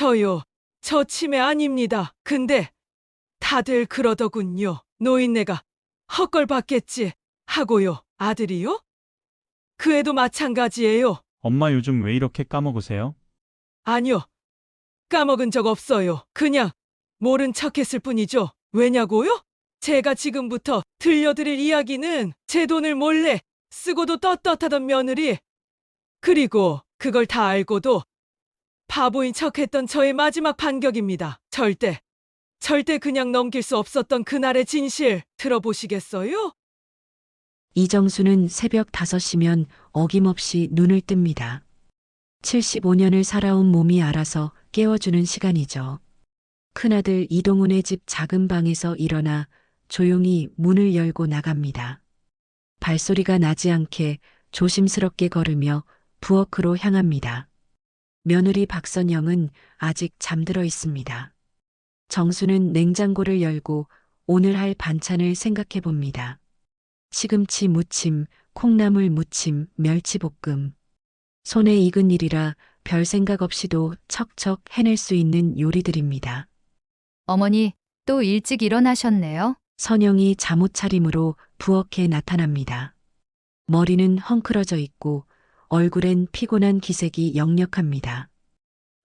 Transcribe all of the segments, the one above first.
저요. 저 치매 아닙니다. 근데 다들 그러더군요. 노인네가 헛걸 받겠지 하고요. 아들이요? 그 애도 마찬가지예요. 엄마 요즘 왜 이렇게 까먹으세요? 아니요. 까먹은 적 없어요. 그냥 모른 척 했을 뿐이죠. 왜냐고요? 제가 지금부터 들려드릴 이야기는 제 돈을 몰래 쓰고도 떳떳하던 며느리, 그리고 그걸 다 알고도 바보인 척 했던 저의 마지막 반격입니다. 절대 그냥 넘길 수 없었던 그날의 진실 들어보시겠어요? 이정수는 새벽 5시면 어김없이 눈을 뜹니다. 75년을 살아온 몸이 알아서 깨워주는 시간이죠. 큰아들 이동훈의 집 작은 방에서 일어나 조용히 문을 열고 나갑니다. 발소리가 나지 않게 조심스럽게 걸으며 부엌으로 향합니다. 며느리 박선영은 아직 잠들어 있습니다. 정수는 냉장고를 열고 오늘 할 반찬을 생각해 봅니다. 시금치 무침, 콩나물 무침, 멸치볶음. 손에 익은 일이라 별 생각 없이도 척척 해낼 수 있는 요리들입니다. 어머니, 또 일찍 일어나셨네요. 선영이 잠옷차림으로 부엌에 나타납니다. 머리는 헝클어져 있고 얼굴엔 피곤한 기색이 역력합니다.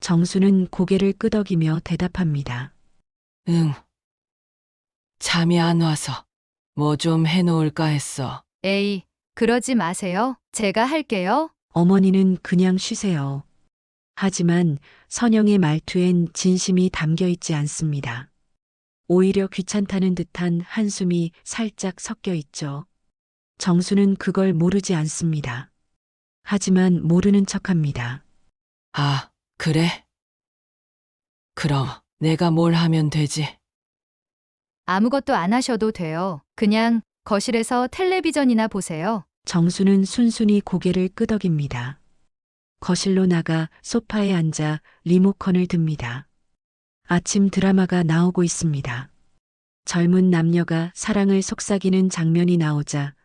정수는 고개를 끄덕이며 대답합니다. 응. 잠이 안 와서 뭐 좀 해놓을까 했어. 에이, 그러지 마세요. 제가 할게요. 어머니는 그냥 쉬세요. 하지만 선영의 말투엔 진심이 담겨 있지 않습니다. 오히려 귀찮다는 듯한 한숨이 살짝 섞여 있죠. 정수는 그걸 모르지 않습니다. 하지만 모르는 척합니다. 아, 그래? 그럼 내가 뭘 하면 되지? 아무것도 안 하셔도 돼요. 그냥 거실에서 텔레비전이나 보세요. 정수는 순순히 고개를 끄덕입니다. 거실로 나가 소파에 앉아 리모컨을 듭니다. 아침 드라마가 나오고 있습니다. 젊은 남녀가 사랑을 속삭이는 장면이 나오자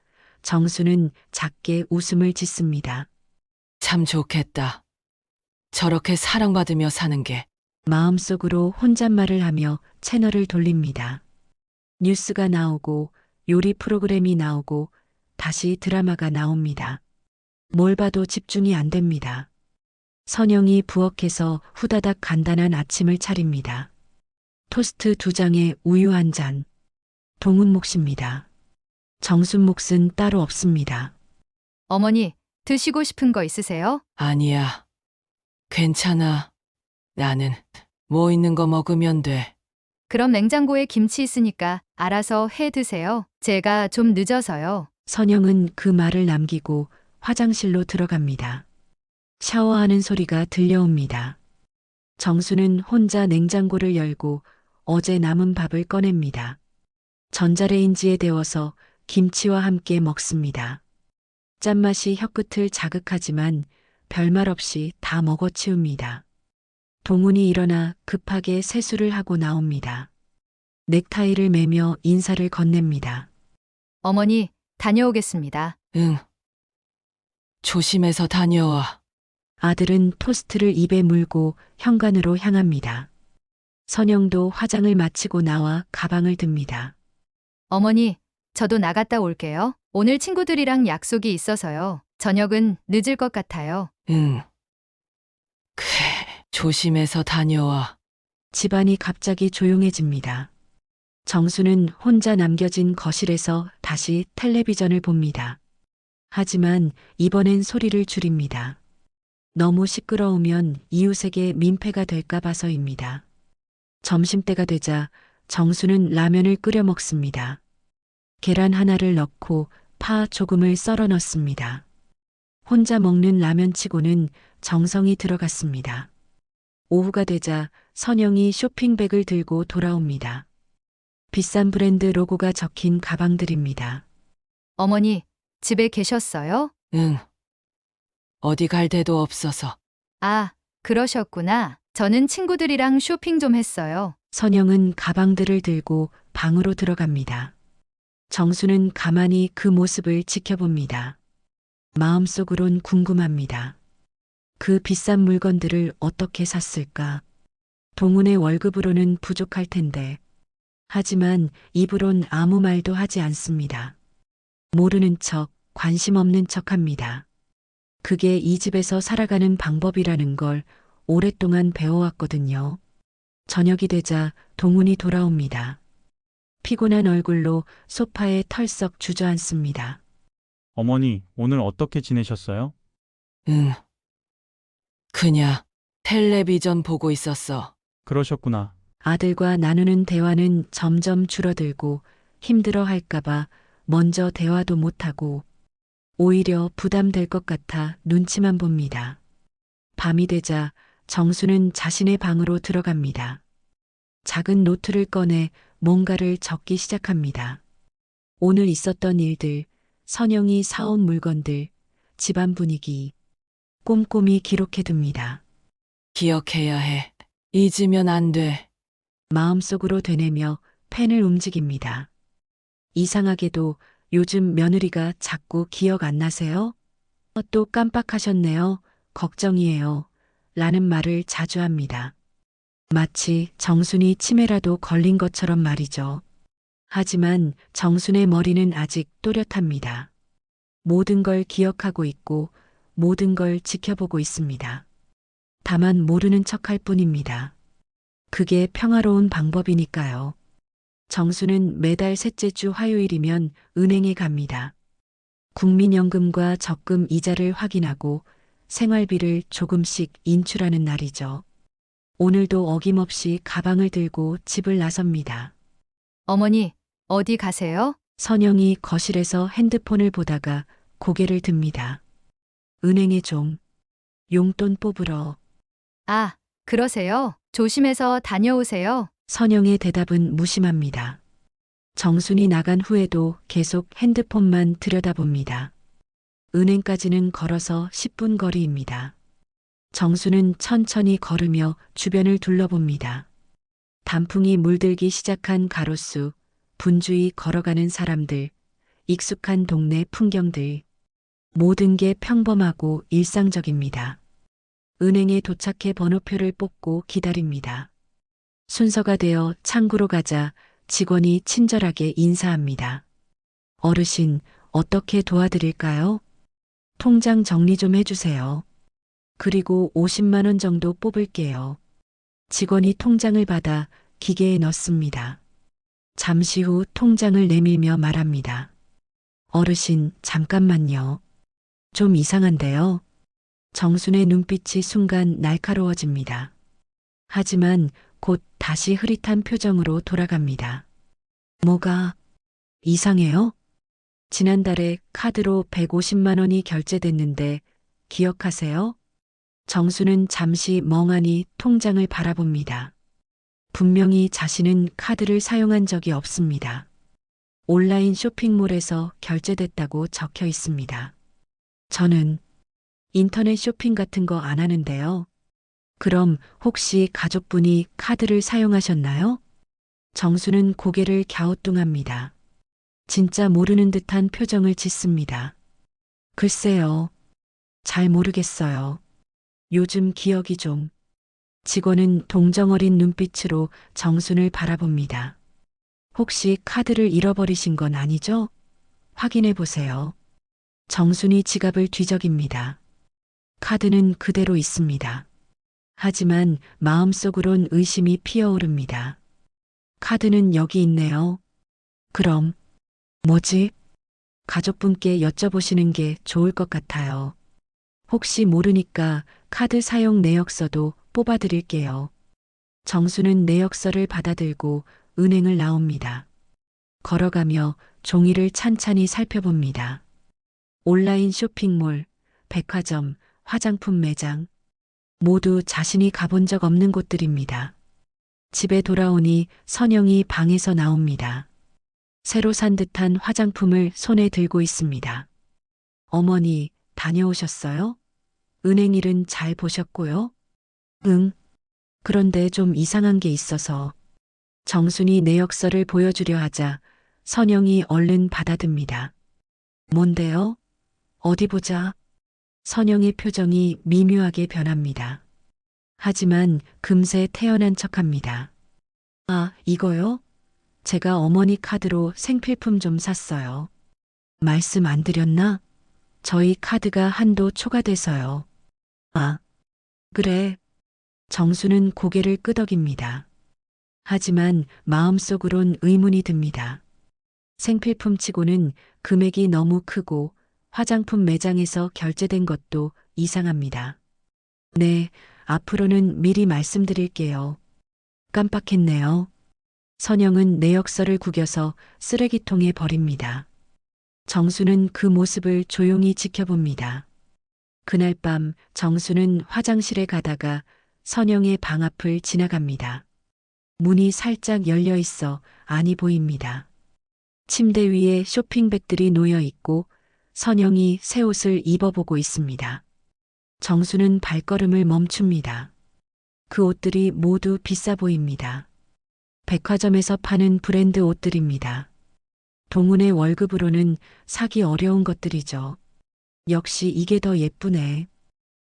정수는 작게 웃음을 짓습니다. 참 좋겠다. 저렇게 사랑받으며 사는 게. 마음속으로 혼잣말을 하며 채널을 돌립니다. 뉴스가 나오고 요리 프로그램이 나오고 다시 드라마가 나옵니다. 뭘 봐도 집중이 안 됩니다. 선영이 부엌에서 후다닥 간단한 아침을 차립니다. 토스트 2장에 우유 1잔. 동훈 몫입니다. 정순 몫은 따로 없습니다. 어머니, 드시고 싶은 거 있으세요? 아니야. 괜찮아. 나는 뭐 있는 거 먹으면 돼. 그럼 냉장고에 김치 있으니까 알아서 해 드세요. 제가 좀 늦어서요. 선영은 그 말을 남기고 화장실로 들어갑니다. 샤워하는 소리가 들려옵니다. 정수는 혼자 냉장고를 열고 어제 남은 밥을 꺼냅니다. 전자레인지에 데워서 김치와 함께 먹습니다. 짠맛이 혀끝을 자극하지만 별말 없이 다 먹어치웁니다. 동훈이 일어나 급하게 세수를 하고 나옵니다. 넥타이를 매며 인사를 건넵니다. 어머니, 다녀오겠습니다. 응. 조심해서 다녀와. 아들은 토스트를 입에 물고 현관으로 향합니다. 선영도 화장을 마치고 나와 가방을 듭니다. 어머니, 저도 나갔다 올게요. 오늘 친구들이랑 약속이 있어서요. 저녁은 늦을 것 같아요. 응. 그래, 조심해서 다녀와. 집안이 갑자기 조용해집니다. 정수는 혼자 남겨진 거실에서 다시 텔레비전을 봅니다. 하지만 이번엔 소리를 줄입니다. 너무 시끄러우면 이웃에게 민폐가 될까 봐서입니다. 점심때가 되자 정수는 라면을 끓여 먹습니다. 계란 하나를 넣고 파 조금을 썰어 넣습니다. 혼자 먹는 라면치고는 정성이 들어갔습니다. 오후가 되자 선영이 쇼핑백을 들고 돌아옵니다. 비싼 브랜드 로고가 적힌 가방들입니다. 어머니, 집에 계셨어요? 응. 어디 갈 데도 없어서. 아, 그러셨구나. 저는 친구들이랑 쇼핑 좀 했어요. 선영은 가방들을 들고 방으로 들어갑니다. 정수는 가만히 그 모습을 지켜봅니다. 마음속으론 궁금합니다. 그 비싼 물건들을 어떻게 샀을까? 동훈의 월급으로는 부족할 텐데. 하지만 입으론 아무 말도 하지 않습니다. 모르는 척, 관심 없는 척 합니다. 그게 이 집에서 살아가는 방법이라는 걸 오랫동안 배워왔거든요. 저녁이 되자 동훈이 돌아옵니다. 피곤한 얼굴로 소파에 털썩 주저앉습니다. 어머니, 오늘 어떻게 지내셨어요? 응. 그냥 텔레비전 보고 있었어. 그러셨구나. 아들과 나누는 대화는 점점 줄어들고 힘들어 할까봐 먼저 대화도 못하고 오히려 부담될 것 같아 눈치만 봅니다. 밤이 되자 정수는 자신의 방으로 들어갑니다. 작은 노트를 꺼내 뭔가를 적기 시작합니다. 오늘 있었던 일들, 선영이 사온 물건들, 집안 분위기, 꼼꼼히 기록해둡니다. 기억해야 해. 잊으면 안 돼. 마음속으로 되뇌며 펜을 움직입니다. 이상하게도 요즘 며느리가 자꾸 기억 안 나세요? 또 깜빡하셨네요. 걱정이에요. 라는 말을 자주 합니다. 마치 정순이 치매라도 걸린 것처럼 말이죠. 하지만 정순의 머리는 아직 또렷합니다. 모든 걸 기억하고 있고 모든 걸 지켜보고 있습니다. 다만 모르는 척할 뿐입니다. 그게 평화로운 방법이니까요. 정수는 매달 셋째 주 화요일이면 은행에 갑니다. 국민연금과 적금 이자를 확인하고 생활비를 조금씩 인출하는 날이죠. 오늘도 어김없이 가방을 들고 집을 나섭니다. 어머니, 어디 가세요? 선영이 거실에서 핸드폰을 보다가 고개를 듭니다. 은행에 좀 용돈 뽑으러. 아, 그러세요? 조심해서 다녀오세요. 선영의 대답은 무심합니다. 정순이 나간 후에도 계속 핸드폰만 들여다봅니다. 은행까지는 걸어서 10분 거리입니다. 정수는 천천히 걸으며 주변을 둘러봅니다. 단풍이 물들기 시작한 가로수, 분주히 걸어가는 사람들, 익숙한 동네 풍경들. 모든 게 평범하고 일상적입니다. 은행에 도착해 번호표를 뽑고 기다립니다. 순서가 되어 창구로 가자 직원이 친절하게 인사합니다. 어르신, 어떻게 도와드릴까요? 통장 정리 좀 해주세요. 그리고 50만 원 정도 뽑을게요. 직원이 통장을 받아 기계에 넣습니다. 잠시 후 통장을 내밀며 말합니다. 어르신, 잠깐만요. 좀 이상한데요. 정순의 눈빛이 순간 날카로워집니다. 하지만 곧 다시 흐릿한 표정으로 돌아갑니다. 뭐가 이상해요? 지난달에 카드로 150만 원이 결제됐는데 기억하세요? 정수는 잠시 멍하니 통장을 바라봅니다. 분명히 자신은 카드를 사용한 적이 없습니다. 온라인 쇼핑몰에서 결제됐다고 적혀 있습니다. 저는 인터넷 쇼핑 같은 거 안 하는데요. 그럼 혹시 가족분이 카드를 사용하셨나요? 정수는 고개를 갸우뚱합니다. 진짜 모르는 듯한 표정을 짓습니다. 글쎄요. 잘 모르겠어요. 요즘 기억이 좀. 직원은 동정어린 눈빛으로 정순을 바라봅니다. 혹시 카드를 잃어버리신 건 아니죠? 확인해 보세요. 정순이 지갑을 뒤적입니다. 카드는 그대로 있습니다. 하지만 마음속으론 의심이 피어오릅니다. 카드는 여기 있네요. 그럼 뭐지? 가족분께 여쭤보시는 게 좋을 것 같아요. 혹시 모르니까 카드 사용 내역서도 뽑아드릴게요. 정수는 내역서를 받아들고 은행을 나옵니다. 걸어가며 종이를 찬찬히 살펴봅니다. 온라인 쇼핑몰, 백화점, 화장품 매장, 모두 자신이 가본 적 없는 곳들입니다. 집에 돌아오니 선영이 방에서 나옵니다. 새로 산 듯한 화장품을 손에 들고 있습니다. 어머니, 다녀오셨어요? 은행 일은 잘 보셨고요? 응. 그런데 좀 이상한 게 있어서. 정순이 내역서를 보여주려 하자 선영이 얼른 받아듭니다. 뭔데요? 어디 보자. 선영의 표정이 미묘하게 변합니다. 하지만 금세 태연한 척합니다. 아, 이거요? 제가 어머니 카드로 생필품 좀 샀어요. 말씀 안 드렸나? 저희 카드가 한도 초과돼서요. 아, 그래. 정수는 고개를 끄덕입니다. 하지만 마음속으론 의문이 듭니다. 생필품 치고는 금액이 너무 크고 화장품 매장에서 결제된 것도 이상합니다. 네, 앞으로는 미리 말씀드릴게요. 깜빡했네요. 선영은 내역서를 구겨서 쓰레기통에 버립니다. 정수는 그 모습을 조용히 지켜봅니다. 그날 밤 정수는 화장실에 가다가 선영의 방 앞을 지나갑니다. 문이 살짝 열려 있어 안이 보입니다. 침대 위에 쇼핑백들이 놓여 있고 선영이 새 옷을 입어보고 있습니다. 정수는 발걸음을 멈춥니다. 그 옷들이 모두 비싸 보입니다. 백화점에서 파는 브랜드 옷들입니다. 동훈의 월급으로는 사기 어려운 것들이죠. 역시 이게 더 예쁘네.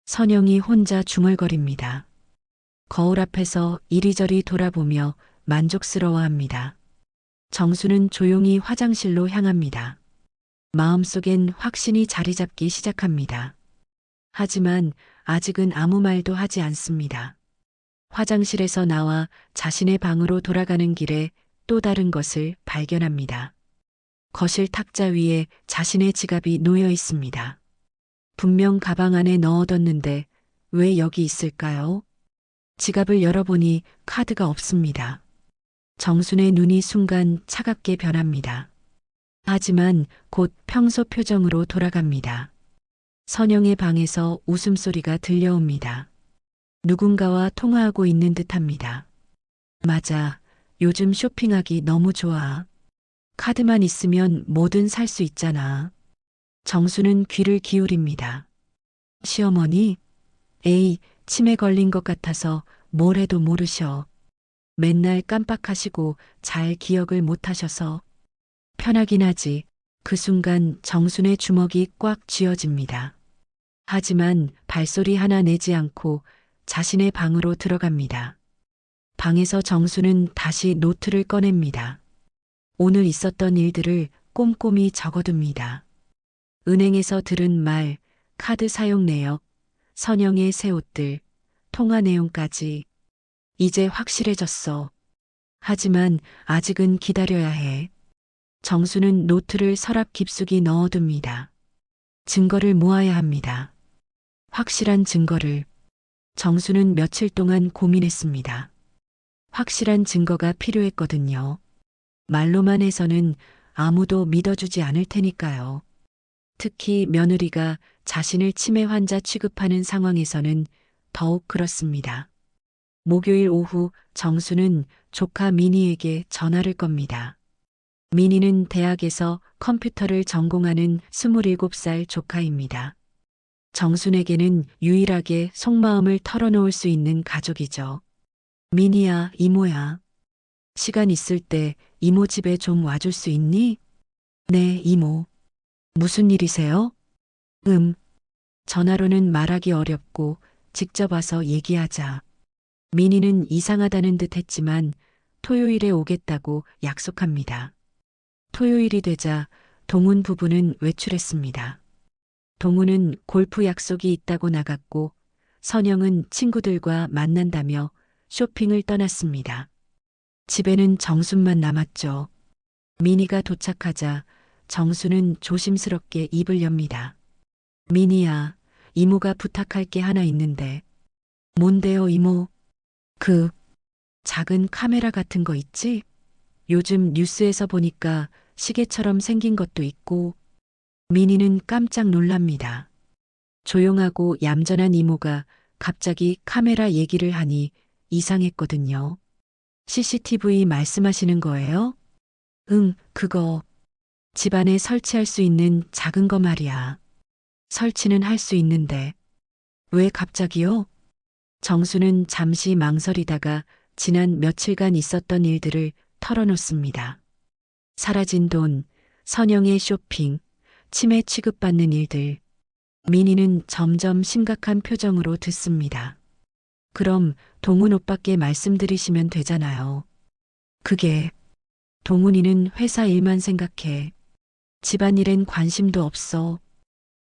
선영이 혼자 중얼거립니다. 거울 앞에서 이리저리 돌아보며 만족스러워합니다. 정수는 조용히 화장실로 향합니다. 마음속엔 확신이 자리 잡기 시작합니다. 하지만 아직은 아무 말도 하지 않습니다. 화장실에서 나와 자신의 방으로 돌아가는 길에 또 다른 것을 발견합니다. 거실 탁자 위에 자신의 지갑이 놓여 있습니다. 분명 가방 안에 넣어뒀는데 왜 여기 있을까요? 지갑을 열어보니 카드가 없습니다. 정순의 눈이 순간 차갑게 변합니다. 하지만 곧 평소 표정으로 돌아갑니다. 선영의 방에서 웃음소리가 들려옵니다. 누군가와 통화하고 있는 듯합니다. 맞아, 요즘 쇼핑하기 너무 좋아. 카드만 있으면 뭐든 살 수 있잖아. 정수는 귀를 기울입니다. 시어머니? 에이, 치매 걸린 것 같아서 뭘 해도 모르셔. 맨날 깜빡하시고 잘 기억을 못하셔서. 편하긴 하지. 그 순간 정순의 주먹이 꽉 쥐어집니다. 하지만 발소리 하나 내지 않고 자신의 방으로 들어갑니다. 방에서 정수는 다시 노트를 꺼냅니다. 오늘 있었던 일들을 꼼꼼히 적어둡니다. 은행에서 들은 말, 카드 사용 내역, 선영의 새 옷들, 통화 내용까지. 이제 확실해졌어. 하지만 아직은 기다려야 해. 정수는 노트를 서랍 깊숙이 넣어둡니다. 증거를 모아야 합니다. 확실한 증거를. 정수는 며칠 동안 고민했습니다. 확실한 증거가 필요했거든요. 말로만 해서는 아무도 믿어주지 않을 테니까요. 특히 며느리가 자신을 치매 환자 취급하는 상황에서는 더욱 그렇습니다. 목요일 오후 정수는 조카 미니에게 전화를 겁니다. 미니는 대학에서 컴퓨터를 전공하는 27살 조카입니다. 정순에게는 유일하게 속마음을 털어놓을 수 있는 가족이죠. 미니야, 이모야. 시간 있을 때 이모 집에 좀 와줄 수 있니? 네, 이모. 무슨 일이세요? 전화로는 말하기 어렵고 직접 와서 얘기하자. 미니는 이상하다는 듯 했지만 토요일에 오겠다고 약속합니다. 토요일이 되자 동훈 부부는 외출했습니다. 동훈은 골프 약속이 있다고 나갔고 선영은 친구들과 만난다며 쇼핑을 떠났습니다. 집에는 정순만 남았죠. 미니가 도착하자 정수는 조심스럽게 입을 엽니다. 미니야, 이모가 부탁할 게 하나 있는데. 뭔데요, 이모? 그 작은 카메라 같은 거 있지? 요즘 뉴스에서 보니까 시계처럼 생긴 것도 있고. 미니는 깜짝 놀랍니다. 조용하고 얌전한 이모가 갑자기 카메라 얘기를 하니 이상했거든요. CCTV 말씀하시는 거예요? 응, 그거. 집안에 설치할 수 있는 작은 거 말이야. 설치는 할 수 있는데. 왜 갑자기요? 정수는 잠시 망설이다가 지난 며칠간 있었던 일들을 털어놓습니다. 사라진 돈, 선영의 쇼핑, 치매 취급받는 일들. 미니는 점점 심각한 표정으로 듣습니다. 그럼 동훈 오빠께 말씀드리시면 되잖아요. 그게 동훈이는 회사 일만 생각해. 집안일엔 관심도 없어.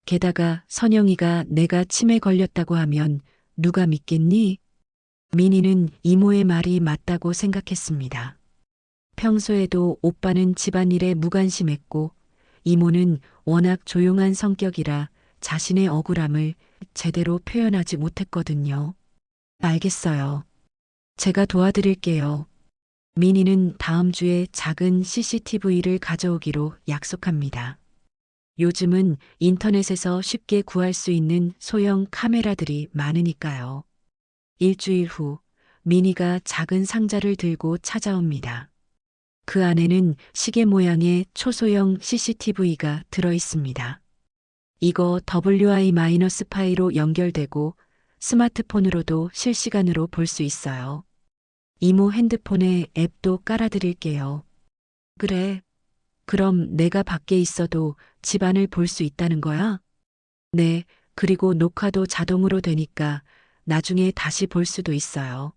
게다가 선영이가 내가 치매 걸렸다고 하면 누가 믿겠니? 민희는 이모의 말이 맞다고 생각했습니다. 평소에도 오빠는 집안일에 무관심했고 이모는 워낙 조용한 성격이라 자신의 억울함을 제대로 표현하지 못했거든요. 알겠어요. 제가 도와드릴게요. 민희는 다음 주에 작은 CCTV를 가져오기로 약속합니다. 요즘은 인터넷에서 쉽게 구할 수 있는 소형 카메라들이 많으니까요. 일주일 후 민희가 작은 상자를 들고 찾아옵니다. 그 안에는 시계 모양의 초소형 CCTV가 들어 있습니다. 이거 WI-5로 연결되고 스마트폰으로도 실시간으로 볼 수 있어요. 이모 핸드폰에 앱도 깔아드릴게요. 그래. 그럼 내가 밖에 있어도 집안을 볼 수 있다는 거야? 네, 그리고 녹화도 자동으로 되니까 나중에 다시 볼 수도 있어요.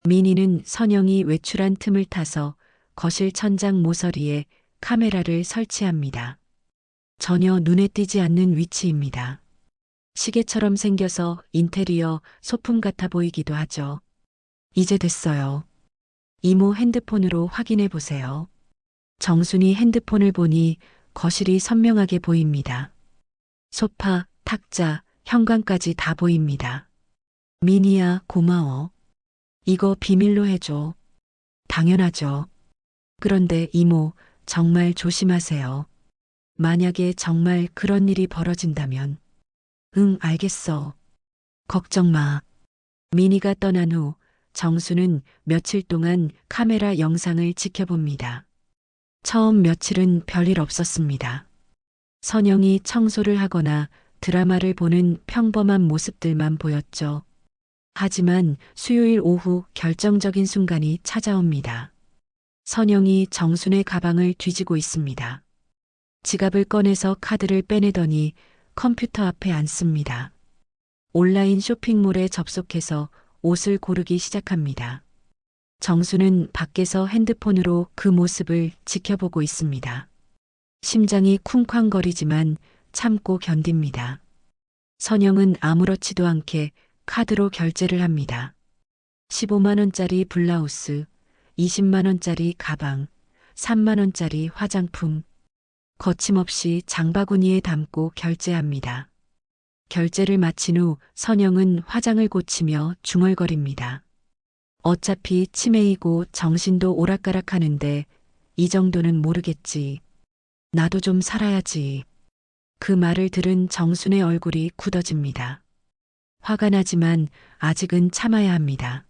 민희는 선영이 외출한 틈을 타서 거실 천장 모서리에 카메라를 설치합니다. 전혀 눈에 띄지 않는 위치입니다. 시계처럼 생겨서 인테리어 소품 같아 보이기도 하죠. 이제 됐어요. 이모 핸드폰으로 확인해 보세요. 정순이 핸드폰을 보니 거실이 선명하게 보입니다. 소파, 탁자, 현관까지 다 보입니다. 민희야, 고마워. 이거 비밀로 해줘. 당연하죠. 그런데 이모, 정말 조심하세요. 만약에 정말 그런 일이 벌어진다면. 응, 알겠어. 걱정 마. 민희가 떠난 후 정수는 며칠 동안 카메라 영상을 지켜봅니다. 처음 며칠은 별일 없었습니다. 선영이 청소를 하거나 드라마를 보는 평범한 모습들만 보였죠. 하지만 수요일 오후 결정적인 순간이 찾아옵니다. 선영이 정순의 가방을 뒤지고 있습니다. 지갑을 꺼내서 카드를 빼내더니 컴퓨터 앞에 앉습니다. 온라인 쇼핑몰에 접속해서 옷을 고르기 시작합니다. 정수는 밖에서 핸드폰으로 그 모습을 지켜보고 있습니다. 심장이 쿵쾅거리지만 참고 견딥니다. 선영은 아무렇지도 않게 카드로 결제를 합니다. 15만 원짜리 블라우스, 20만 원짜리 가방, 3만 원짜리 화장품. 거침없이 장바구니에 담고 결제합니다. 결제를 마친 후 선영은 화장을 고치며 중얼거립니다. 어차피 치매이고 정신도 오락가락하는데 이 정도는 모르겠지. 나도 좀 살아야지. 그 말을 들은 정순의 얼굴이 굳어집니다. 화가 나지만 아직은 참아야 합니다.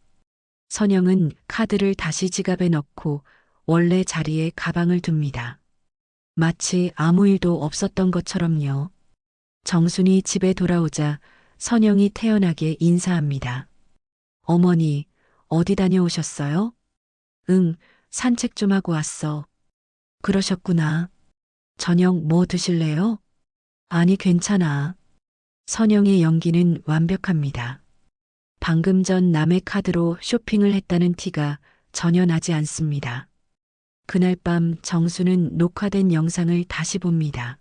선영은 카드를 다시 지갑에 넣고 원래 자리에 가방을 둡니다. 마치 아무 일도 없었던 것처럼요. 정순이 집에 돌아오자 선영이 태연하게 인사합니다. 어머니, 어디 다녀오셨어요? 응, 산책 좀 하고 왔어. 그러셨구나. 저녁 뭐 드실래요? 아니, 괜찮아. 선영의 연기는 완벽합니다. 방금 전 남의 카드로 쇼핑을 했다는 티가 전혀 나지 않습니다. 그날 밤 정수는 녹화된 영상을 다시 봅니다.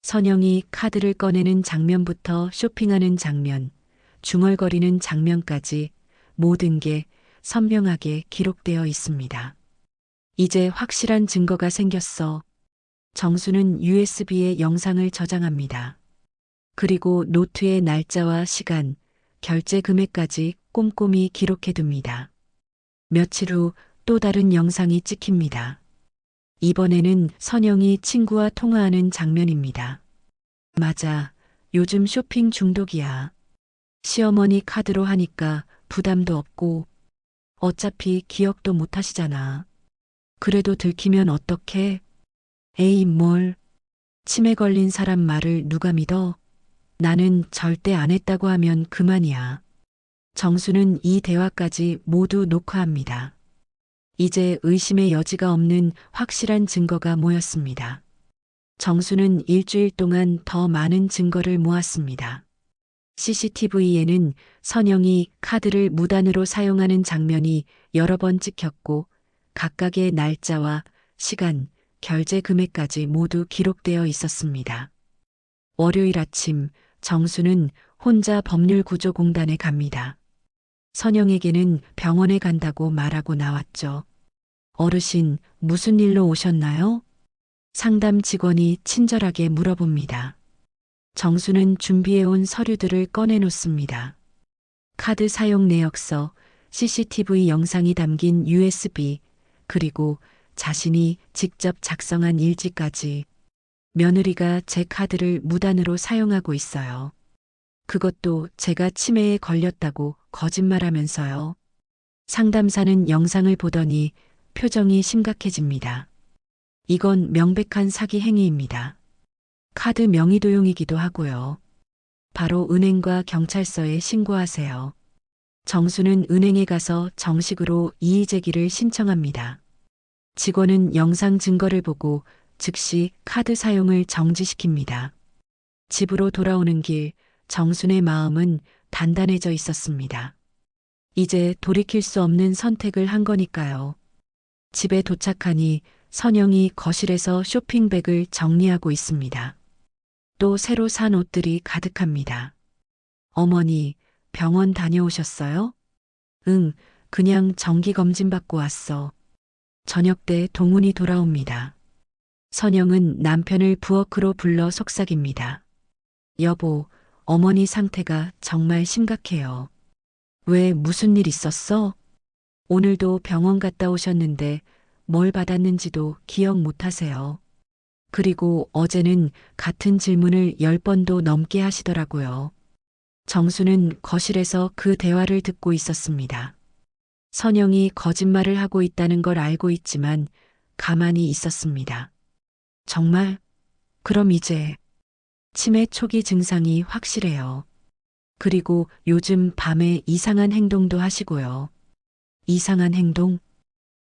선영이 카드를 꺼내는 장면부터 쇼핑하는 장면, 중얼거리는 장면까지 모든 게 선명하게 기록되어 있습니다. 이제 확실한 증거가 생겼어. 정수는 USB에 영상을 저장합니다. 그리고 노트에 날짜와 시간, 결제 금액까지 꼼꼼히 기록해둡니다. 며칠 후 또 다른 영상이 찍힙니다. 이번에는 선영이 친구와 통화하는 장면입니다. 맞아, 요즘 쇼핑 중독이야. 시어머니 카드로 하니까 부담도 없고 어차피 기억도 못 하시잖아. 그래도 들키면 어떡해? 에이, 뭘. 치매 걸린 사람 말을 누가 믿어? 나는 절대 안 했다고 하면 그만이야. 정수는 이 대화까지 모두 녹화합니다. 이제 의심의 여지가 없는 확실한 증거가 모였습니다. 정수는 일주일 동안 더 많은 증거를 모았습니다. CCTV에는 선영이 카드를 무단으로 사용하는 장면이 여러 번 찍혔고 각각의 날짜와 시간, 결제 금액까지 모두 기록되어 있었습니다. 월요일 아침 정수는 혼자 법률구조공단에 갑니다. 선영에게는 병원에 간다고 말하고 나왔죠. 어르신, 무슨 일로 오셨나요? 상담 직원이 친절하게 물어봅니다. 정수는 준비해온 서류들을 꺼내놓습니다. 카드 사용 내역서, CCTV 영상이 담긴 USB, 그리고 자신이 직접 작성한 일지까지. 며느리가 제 카드를 무단으로 사용하고 있어요. 그것도 제가 치매에 걸렸다고 거짓말하면서요. 상담사는 영상을 보더니 표정이 심각해집니다. 이건 명백한 사기 행위입니다. 카드 명의 도용이기도 하고요. 바로 은행과 경찰서에 신고하세요. 정수는 은행에 가서 정식으로 이의 제기를 신청합니다. 직원은 영상 증거를 보고 즉시 카드 사용을 정지시킵니다. 집으로 돌아오는 길 정순의 마음은 단단해져 있었습니다. 이제 돌이킬 수 없는 선택을 한 거니까요. 집에 도착하니 선영이 거실에서 쇼핑백을 정리하고 있습니다. 또 새로 산 옷들이 가득합니다. 어머니, 병원 다녀오셨어요? 응, 그냥 정기검진 받고 왔어. 저녁 때 동훈이 돌아옵니다. 선영은 남편을 부엌으로 불러 속삭입니다. 여보, 어머니 상태가 정말 심각해요. 왜 무슨 일 있었어? 오늘도 병원 갔다 오셨는데 뭘 받았는지도 기억 못 하세요. 그리고 어제는 같은 질문을 10번도 넘게 하시더라고요. 정수는 거실에서 그 대화를 듣고 있었습니다. 선영이 거짓말을 하고 있다는 걸 알고 있지만 가만히 있었습니다. 정말? 그럼 이제 치매 초기 증상이 확실해요. 그리고 요즘 밤에 이상한 행동도 하시고요. 이상한 행동?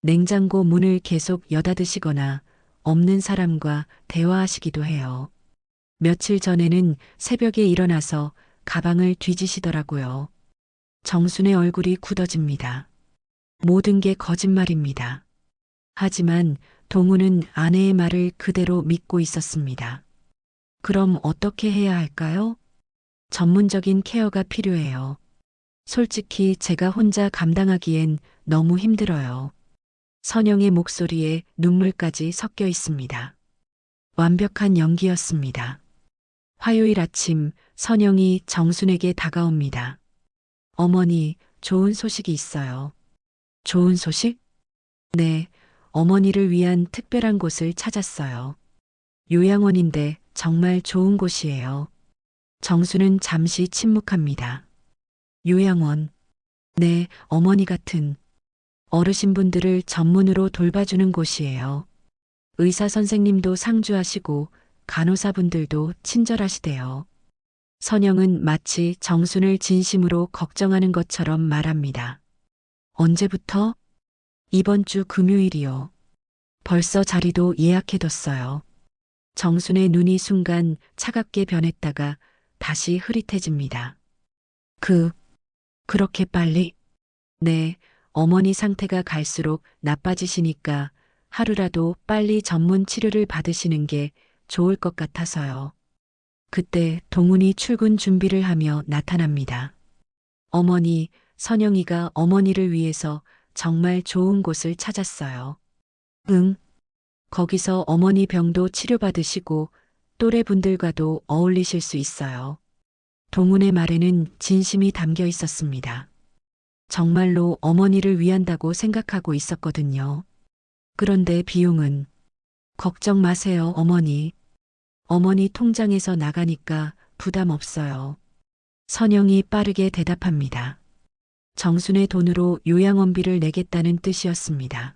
냉장고 문을 계속 여닫으시거나 없는 사람과 대화하시기도 해요. 며칠 전에는 새벽에 일어나서 가방을 뒤지시더라고요. 정순의 얼굴이 굳어집니다. 모든 게 거짓말입니다. 하지만 동우는 아내의 말을 그대로 믿고 있었습니다. 그럼 어떻게 해야 할까요? 전문적인 케어가 필요해요. 솔직히 제가 혼자 감당하기엔 너무 힘들어요. 선영의 목소리에 눈물까지 섞여 있습니다. 완벽한 연기였습니다. 화요일 아침 선영이 정순에게 다가옵니다. 어머니, 좋은 소식이 있어요. 좋은 소식? 네, 어머니를 위한 특별한 곳을 찾았어요. 요양원인데 정말 좋은 곳이에요. 정수는 잠시 침묵합니다. 요양원. 네, 어머니 같은 어르신분들을 전문으로 돌봐주는 곳이에요. 의사 선생님도 상주하시고 간호사분들도 친절하시대요. 선영은 마치 정순을 진심으로 걱정하는 것처럼 말합니다. 언제부터? 이번 주 금요일이요. 벌써 자리도 예약해뒀어요. 정순의 눈이 순간 차갑게 변했다가 다시 흐릿해집니다. 그렇게 빨리? 네, 어머니 상태가 갈수록 나빠지시니까 하루라도 빨리 전문 치료를 받으시는 게 좋을 것 같아서요. 그때 동훈이 출근 준비를 하며 나타납니다. 어머니, 선영이가 어머니를 위해서 정말 좋은 곳을 찾았어요. 응? 거기서 어머니 병도 치료받으시고 또래분들과도 어울리실 수 있어요. 동훈의 말에는 진심이 담겨 있었습니다. 정말로 어머니를 위한다고 생각하고 있었거든요. 그런데 비용은? 걱정 마세요, 어머니. 어머니 통장에서 나가니까 부담 없어요. 선영이 빠르게 대답합니다. 정순의 돈으로 요양원비를 내겠다는 뜻이었습니다.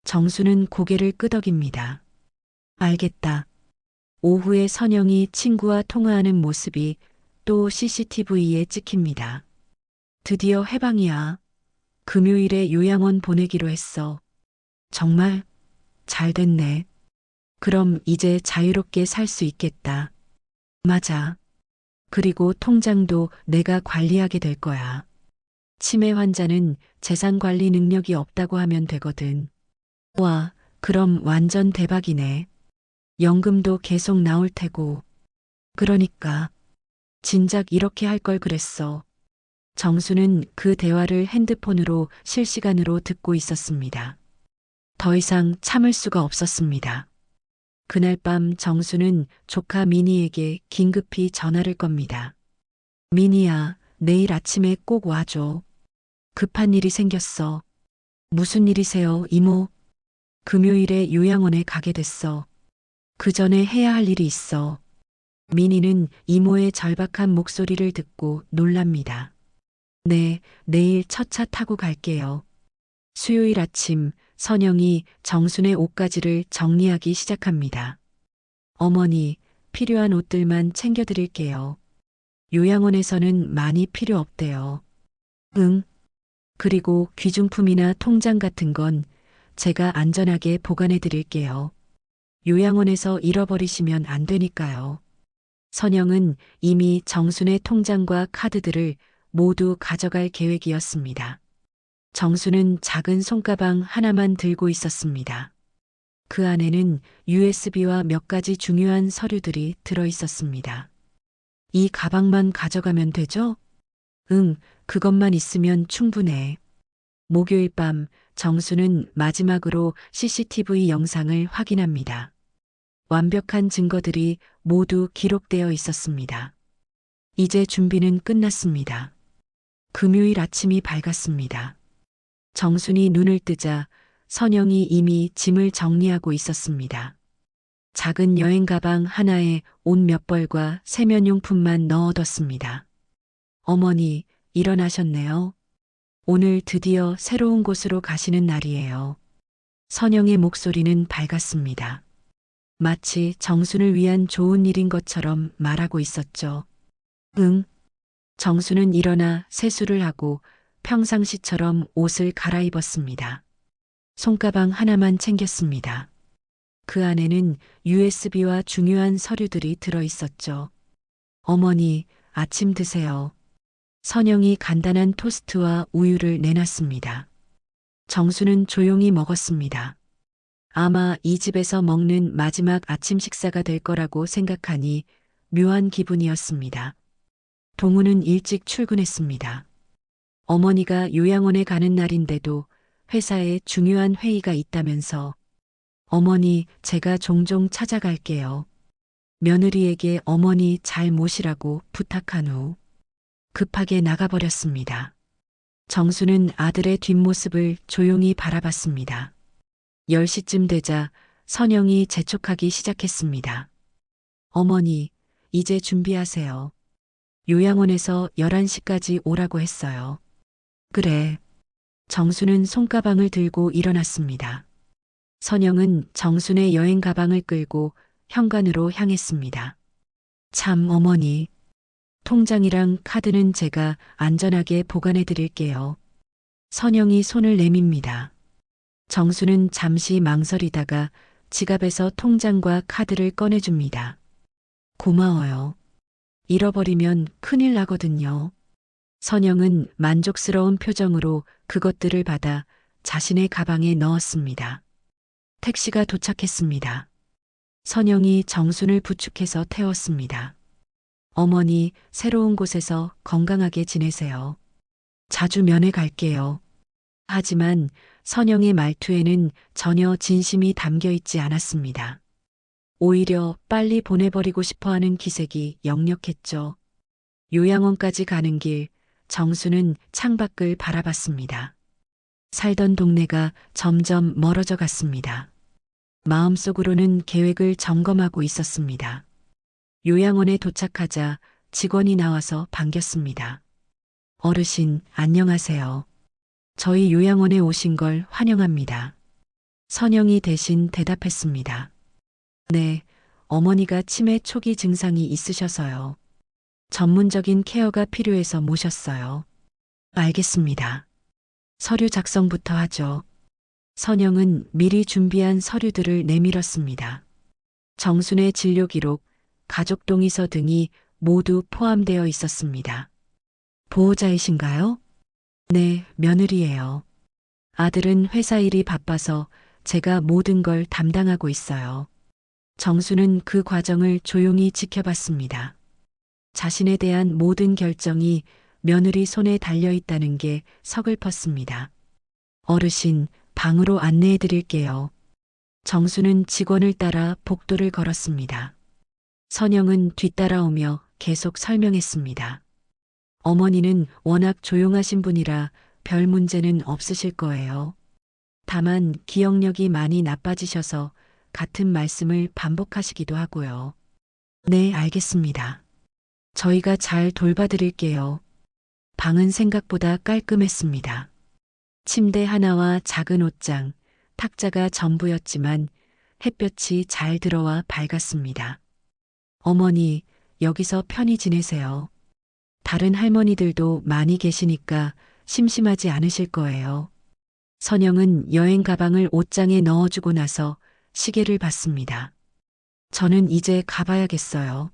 정수는 고개를 끄덕입니다. 알겠다. 오후에 선영이 친구와 통화하는 모습이 또 CCTV에 찍힙니다. 드디어 해방이야. 금요일에 요양원 보내기로 했어. 정말 잘 됐네. 그럼 이제 자유롭게 살 수 있겠다. 맞아. 그리고 통장도 내가 관리하게 될 거야. 치매 환자는 재산 관리 능력이 없다고 하면 되거든. 와, 그럼 완전 대박이네. 연금도 계속 나올 테고. 그러니까. 진작 이렇게 할 걸 그랬어. 정수는 그 대화를 핸드폰으로 실시간으로 듣고 있었습니다. 더 이상 참을 수가 없었습니다. 그날 밤 정수는 조카 미니에게 긴급히 전화를 겁니다. 미니야, 내일 아침에 꼭 와줘. 급한 일이 생겼어. 무슨 일이세요, 이모? 금요일에 요양원에 가게 됐어. 그 전에 해야 할 일이 있어. 미니는 이모의 절박한 목소리를 듣고 놀랍니다. 네, 내일 첫 차 타고 갈게요. 수요일 아침 선영이 정순의 옷가지를 정리하기 시작합니다. 어머니, 필요한 옷들만 챙겨드릴게요. 요양원에서는 많이 필요 없대요. 응. 그리고 귀중품이나 통장 같은 건 제가 안전하게 보관해 드릴게요. 요양원에서 잃어버리시면 안 되니까요. 선영은 이미 정순의 통장과 카드들을 모두 가져갈 계획이었습니다. 정수는 작은 손가방 하나만 들고 있었습니다. 그 안에는 USB와 몇 가지 중요한 서류들이 들어 있었습니다. 이 가방만 가져가면 되죠? 응, 그것만 있으면 충분해. 목요일 밤 정수는 마지막으로 CCTV 영상을 확인합니다. 완벽한 증거들이 모두 기록되어 있었습니다. 이제 준비는 끝났습니다. 금요일 아침이 밝았습니다. 정순이 눈을 뜨자 선영이 이미 짐을 정리하고 있었습니다. 작은 여행 가방 하나에 옷 몇 벌과 세면용품만 넣어뒀습니다. 어머니, 일어나셨네요. 오늘 드디어 새로운 곳으로 가시는 날이에요. 선영의 목소리는 밝았습니다. 마치 정순을 위한 좋은 일인 것처럼 말하고 있었죠. 응. 정수는 일어나 세수를 하고 평상시처럼 옷을 갈아입었습니다. 손가방 하나만 챙겼습니다. 그 안에는 USB와 중요한 서류들이 들어 있었죠. 어머니, 아침 드세요. 선영이 간단한 토스트와 우유를 내놨습니다. 정수는 조용히 먹었습니다. 아마 이 집에서 먹는 마지막 아침 식사가 될 거라고 생각하니 묘한 기분이었습니다. 동우는 일찍 출근했습니다. 어머니가 요양원에 가는 날인데도 회사에 중요한 회의가 있다면서 어머니, 제가 종종 찾아갈게요. 며느리에게 어머니 잘 모시라고 부탁한 후 급하게 나가버렸습니다. 정수는 아들의 뒷모습을 조용히 바라봤습니다. 10시쯤 되자 선영이 재촉하기 시작했습니다. 어머니, 이제 준비하세요. 요양원에서 11시까지 오라고 했어요. 그래. 정수는 손가방을 들고 일어났습니다. 선영은 정순의 여행 가방을 끌고 현관으로 향했습니다. 참 어머니. 통장이랑 카드는 제가 안전하게 보관해 드릴게요. 선영이 손을 내밉니다. 정수는 잠시 망설이다가 지갑에서 통장과 카드를 꺼내줍니다. 고마워요. 잃어버리면 큰일 나거든요. 선영은 만족스러운 표정으로 그것들을 받아 자신의 가방에 넣었습니다. 택시가 도착했습니다. 선영이 정순을 부축해서 태웠습니다. 어머니, 새로운 곳에서 건강하게 지내세요. 자주 면회 갈게요. 하지만 선영의 말투에는 전혀 진심이 담겨 있지 않았습니다. 오히려 빨리 보내버리고 싶어하는 기색이 역력했죠. 요양원까지 가는 길, 정수는 창밖을 바라봤습니다. 살던 동네가 점점 멀어져 갔습니다. 마음속으로는 계획을 점검하고 있었습니다. 요양원에 도착하자 직원이 나와서 반겼습니다. 어르신, 안녕하세요. 저희 요양원에 오신 걸 환영합니다. 선영이 대신 대답했습니다. 네, 어머니가 치매 초기 증상이 있으셔서요. 전문적인 케어가 필요해서 모셨어요. 알겠습니다. 서류 작성부터 하죠. 선영은 미리 준비한 서류들을 내밀었습니다. 정순의 진료 기록, 가족 동의서 등이 모두 포함되어 있었습니다. 보호자이신가요? 네, 며느리예요. 아들은 회사 일이 바빠서 제가 모든 걸 담당하고 있어요. 정수는 그 과정을 조용히 지켜봤습니다. 자신에 대한 모든 결정이 며느리 손에 달려 있다는 게 서글펐습니다. 어르신, 방으로 안내해 드릴게요. 정수는 직원을 따라 복도를 걸었습니다. 선영은 뒤따라오며 계속 설명했습니다. 어머니는 워낙 조용하신 분이라 별 문제는 없으실 거예요. 다만 기억력이 많이 나빠지셔서 같은 말씀을 반복하시기도 하고요. 네, 알겠습니다. 저희가 잘 돌봐드릴게요. 방은 생각보다 깔끔했습니다. 침대 하나와 작은 옷장, 탁자가 전부였지만 햇볕이 잘 들어와 밝았습니다. 어머니, 여기서 편히 지내세요. 다른 할머니들도 많이 계시니까 심심하지 않으실 거예요. 선영은 여행 가방을 옷장에 넣어주고 나서 시계를 봤습니다. 저는 이제 가봐야겠어요.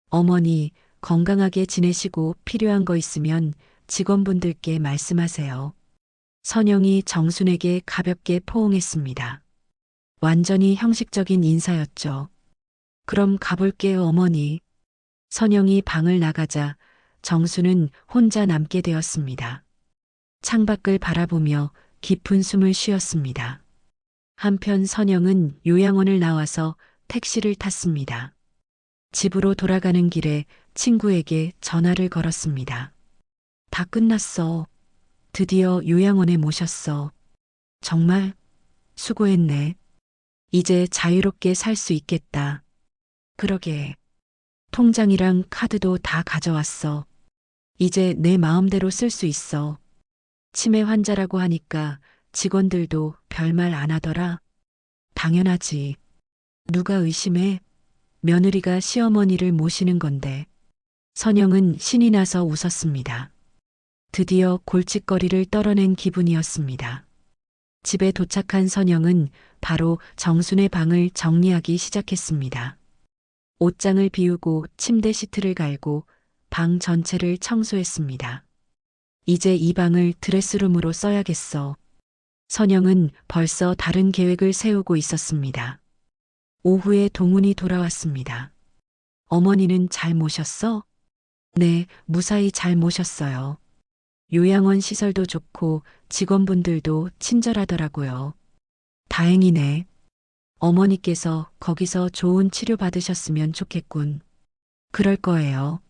어머니, 건강하게 지내시고 필요한 거 있으면 직원분들께 말씀하세요. 선영이 정순에게 가볍게 포옹했습니다. 완전히 형식적인 인사였죠. 그럼 가볼게요, 어머니. 선영이 방을 나가자 정수는 혼자 남게 되었습니다. 창밖을 바라보며 깊은 숨을 쉬었습니다. 한편 선영은 요양원을 나와서 택시를 탔습니다. 집으로 돌아가는 길에 친구에게 전화를 걸었습니다. 다 끝났어. 드디어 요양원에 모셨어. 정말 수고했네. 이제 자유롭게 살 수 있겠다. 그러게. 통장이랑 카드도 다 가져왔어. 이제 내 마음대로 쓸 수 있어. 치매 환자라고 하니까 직원들도 별말 안 하더라. 당연하지. 누가 의심해? 며느리가 시어머니를 모시는 건데. 선영은 신이 나서 웃었습니다. 드디어 골칫거리를 떨어낸 기분이었습니다. 집에 도착한 선영은 바로 정순의 방을 정리하기 시작했습니다. 옷장을 비우고 침대 시트를 갈고 방 전체를 청소했습니다. 이제 이 방을 드레스룸으로 써야겠어. 선영은 벌써 다른 계획을 세우고 있었습니다. 오후에 동훈이 돌아왔습니다. 어머니는 잘 모셨어? 네, 무사히 잘 모셨어요. 요양원 시설도 좋고 직원분들도 친절하더라고요. 다행이네. 어머니께서 거기서 좋은 치료 받으셨으면 좋겠군. 그럴 거예요.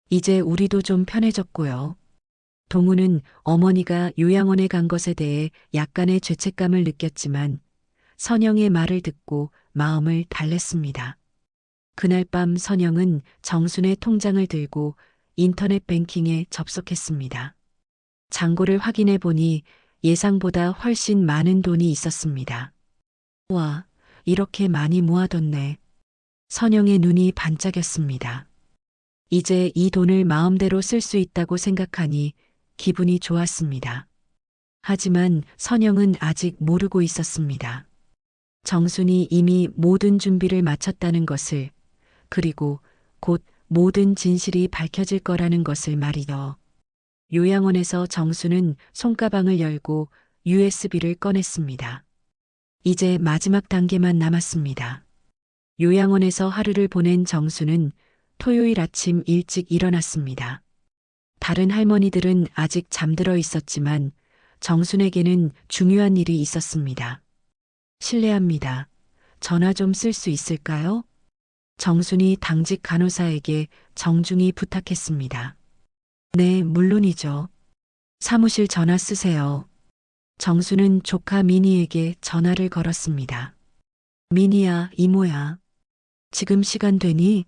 이제 우리도 좀 편해졌고요. 동우는 어머니가 요양원에 간 것에 대해 약간의 죄책감을 느꼈지만 선영의 말을 듣고 마음을 달랬습니다. 그날 밤 선영은 정순의 통장을 들고 인터넷 뱅킹에 접속했습니다. 잔고를 확인해 보니 예상보다 훨씬 많은 돈이 있었습니다. 와, 이렇게 많이 모아뒀네. 선영의 눈이 반짝였습니다. 이제 이 돈을 마음대로 쓸 수 있다고 생각하니 기분이 좋았습니다. 하지만 선영은 아직 모르고 있었습니다. 정순이 이미 모든 준비를 마쳤다는 것을, 그리고 곧 모든 진실이 밝혀질 거라는 것을 말이요. 요양원에서 정수는 손가방을 열고 USB를 꺼냈습니다. 이제 마지막 단계만 남았습니다. 요양원에서 하루를 보낸 정수는 토요일 아침 일찍 일어났습니다. 다른 할머니들은 아직 잠들어 있었지만 정순에게는 중요한 일이 있었습니다. 실례합니다. 전화 좀 쓸 수 있을까요? 정순이 당직 간호사에게 정중히 부탁했습니다. 네, 물론이죠. 사무실 전화 쓰세요. 정수는 조카 미니에게 전화를 걸었습니다. 미니야, 이모야. 지금 시간 되니?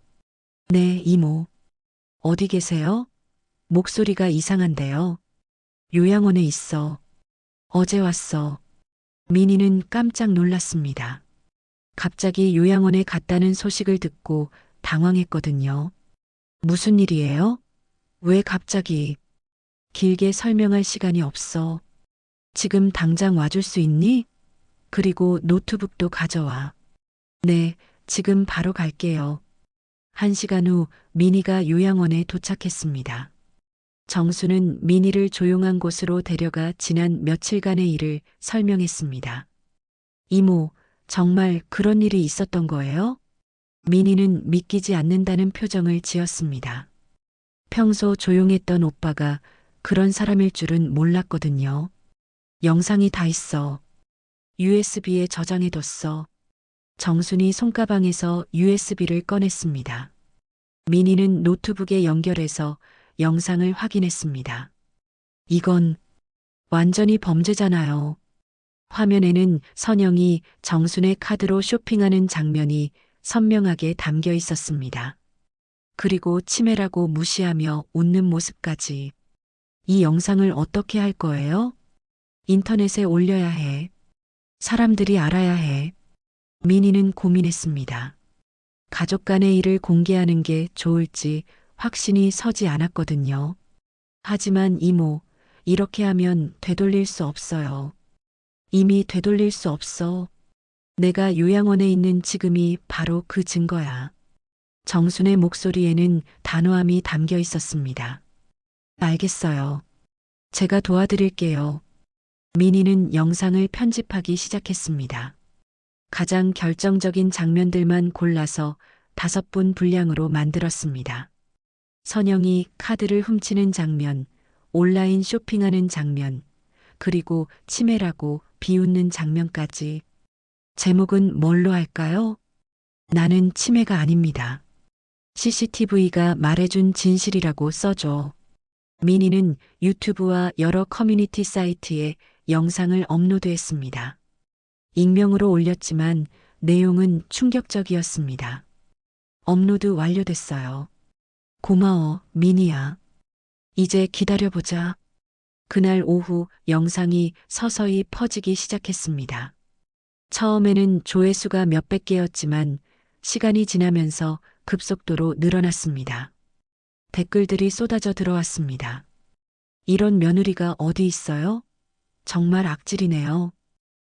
네, 이모. 어디 계세요? 목소리가 이상한데요. 요양원에 있어. 어제 왔어. 미니는 깜짝 놀랐습니다. 갑자기 요양원에 갔다는 소식을 듣고 당황했거든요. 무슨 일이에요? 왜 갑자기? 길게 설명할 시간이 없어. 지금 당장 와줄 수 있니? 그리고 노트북도 가져와. 네, 지금 바로 갈게요. 1시간 후 민희가 요양원에 도착했습니다. 정수는 민희를 조용한 곳으로 데려가 지난 며칠간의 일을 설명했습니다. 이모, 정말 그런 일이 있었던 거예요? 민희는 믿기지 않는다는 표정을 지었습니다. 평소 조용했던 오빠가 그런 사람일 줄은 몰랐거든요. 영상이 다 있어. USB에 저장해뒀어. 정순이 손가방에서 USB를 꺼냈습니다. 민희는 노트북에 연결해서 영상을 확인했습니다. 이건 완전히 범죄잖아요. 화면에는 선영이 정순의 카드로 쇼핑하는 장면이 선명하게 담겨 있었습니다. 그리고 치매라고 무시하며 웃는 모습까지. 이 영상을 어떻게 할 거예요? 인터넷에 올려야 해. 사람들이 알아야 해. 민희는 고민했습니다. 가족 간의 일을 공개하는 게 좋을지 확신이 서지 않았거든요. 하지만 이모, 이렇게 하면 되돌릴 수 없어요. 이미 되돌릴 수 없어. 내가 요양원에 있는 지금이 바로 그 증거야. 정순의 목소리에는 단호함이 담겨 있었습니다. 알겠어요. 제가 도와드릴게요. 민희는 영상을 편집하기 시작했습니다. 가장 결정적인 장면들만 골라서 5분 분량으로 만들었습니다. 선영이 카드를 훔치는 장면, 온라인 쇼핑하는 장면, 그리고 치매라고 비웃는 장면까지. 제목은 뭘로 할까요? 나는 치매가 아닙니다. CCTV가 말해준 진실이라고 써줘. 민희는 유튜브와 여러 커뮤니티 사이트에 영상을 업로드했습니다. 익명으로 올렸지만 내용은 충격적이었습니다. 업로드 완료됐어요. 고마워, 민희야. 이제 기다려보자. 그날 오후 영상이 서서히 퍼지기 시작했습니다. 처음에는 조회수가 몇백 개였지만 시간이 지나면서 급속도로 늘어났습니다. 댓글들이 쏟아져 들어왔습니다. 이런 며느리가 어디 있어요? 정말 악질이네요.